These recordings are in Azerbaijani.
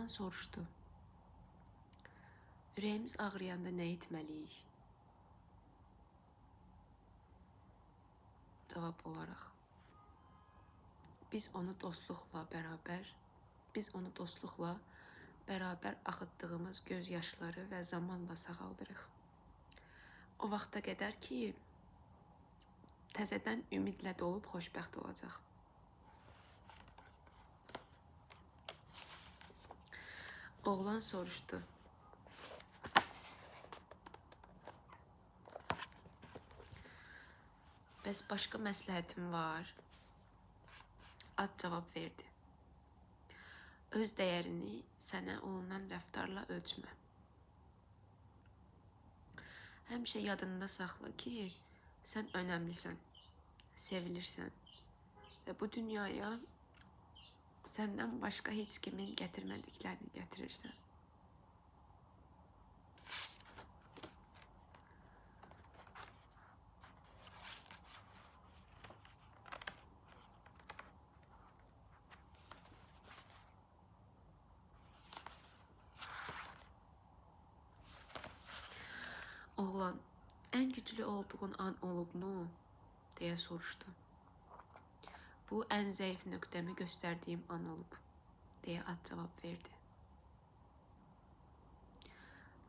soruşdu. Ürəyimiz ağrıyanda nə etməliyik? Cavab olaraq. Biz onu dostluqla bərabər axıtdığımız göz yaşları və zamanla sağaldırıq. O vaxta qədər ki, təzədən ümidlə dolub xoşbəxt olacaq. Oğlan soruşdu. Bəs başqa məsləhətim var? At cavab verdi. Öz dəyərini sənə olunan rəftarla ölçmə. Həmişə yadında saxla ki, sən önəmlisən, sevilirsən və bu dünyaya səndən başqa heç kimin gətirmədiklərini gətirirsən. Oğlan, ən güclü olduğun an olubmu? Deyə soruşdu. Bu, ən zəif nöqtəmi göstərdiyim an olub, deyə at cavab verdi.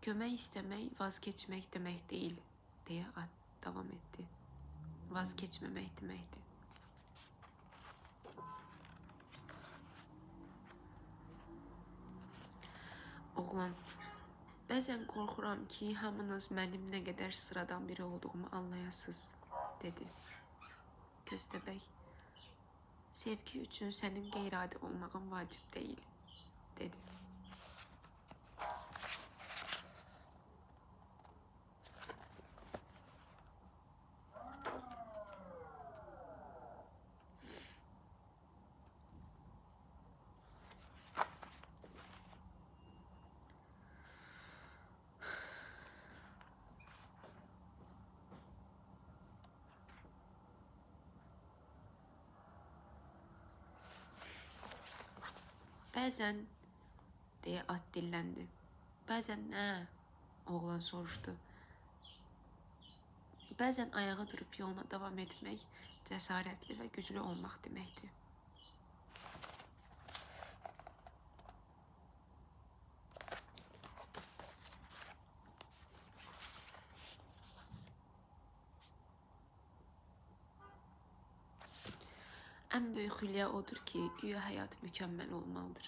Kömək istəmək vaz keçmək demək deyil, deyə at davam etdi. Vaz keçməmək deməkdir. Oğlan, bəzən qorxuram ki, hamınız mənim nə qədər sıradan biri olduğumu anlayasınız, dedi. Köstəbək, sevgi üçün sənin qeyri-adi olmağın vacib deyil, dedi. Bəzən, deyə at dilləndi. Bəzən nə? Oğlan soruşdu. Bəzən ayağa durub yoluna davam etmək cəsarətli və güclü olmaq deməkdir. Ən böyük xülya odur ki, güya həyat mükəmməl olmalıdır.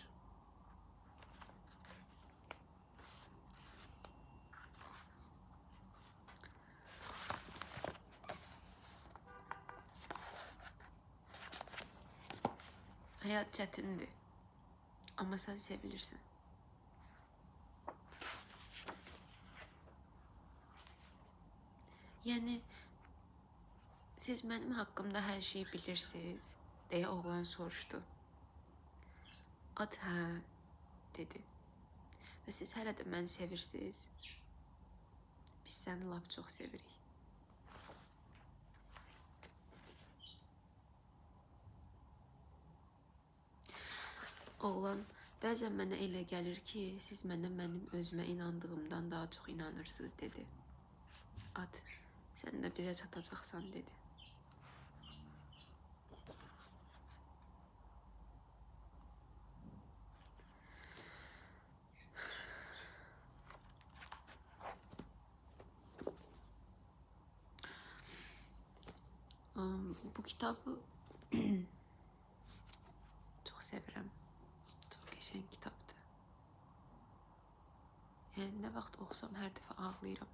Həyat çətindir, amma sən sevilirsən. Yəni, siz mənim haqqımda hər şeyi bilirsiniz, deyə oğlan soruşdu. At hə, dedi. Və siz hələ də məni sevirsiniz. Biz səni lap çox sevirik. Oğlan, bəzən mənə elə gəlir ki, siz mənə mənim özümə inandığımdan daha çox inanırsınız, dedi. At, sən də bizə çatacaqsan, dedi. Bu kitabı çox sevirəm. Çox qəşəng kitabdır. Yəni, nə vaxt oxusam hər dəfə ağlayıram.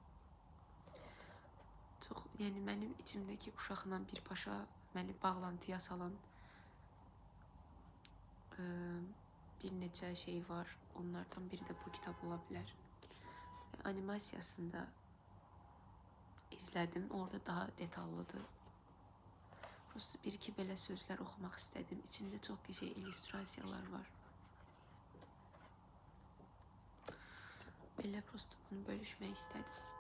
Çox, yəni mənim içimdəki uşaqla birbaşa məni bağlantıya salan bir neçə şey var. Onlardan biri də bu kitab ola bilər. Animasiyasında izlədim. Orada daha detallıdır. Prosto bir-iki belə sözlər oxumaq istədim. İçində çox qəşəng illüstrasiyalar var. Belə prosto bunu bölüşmək istədim.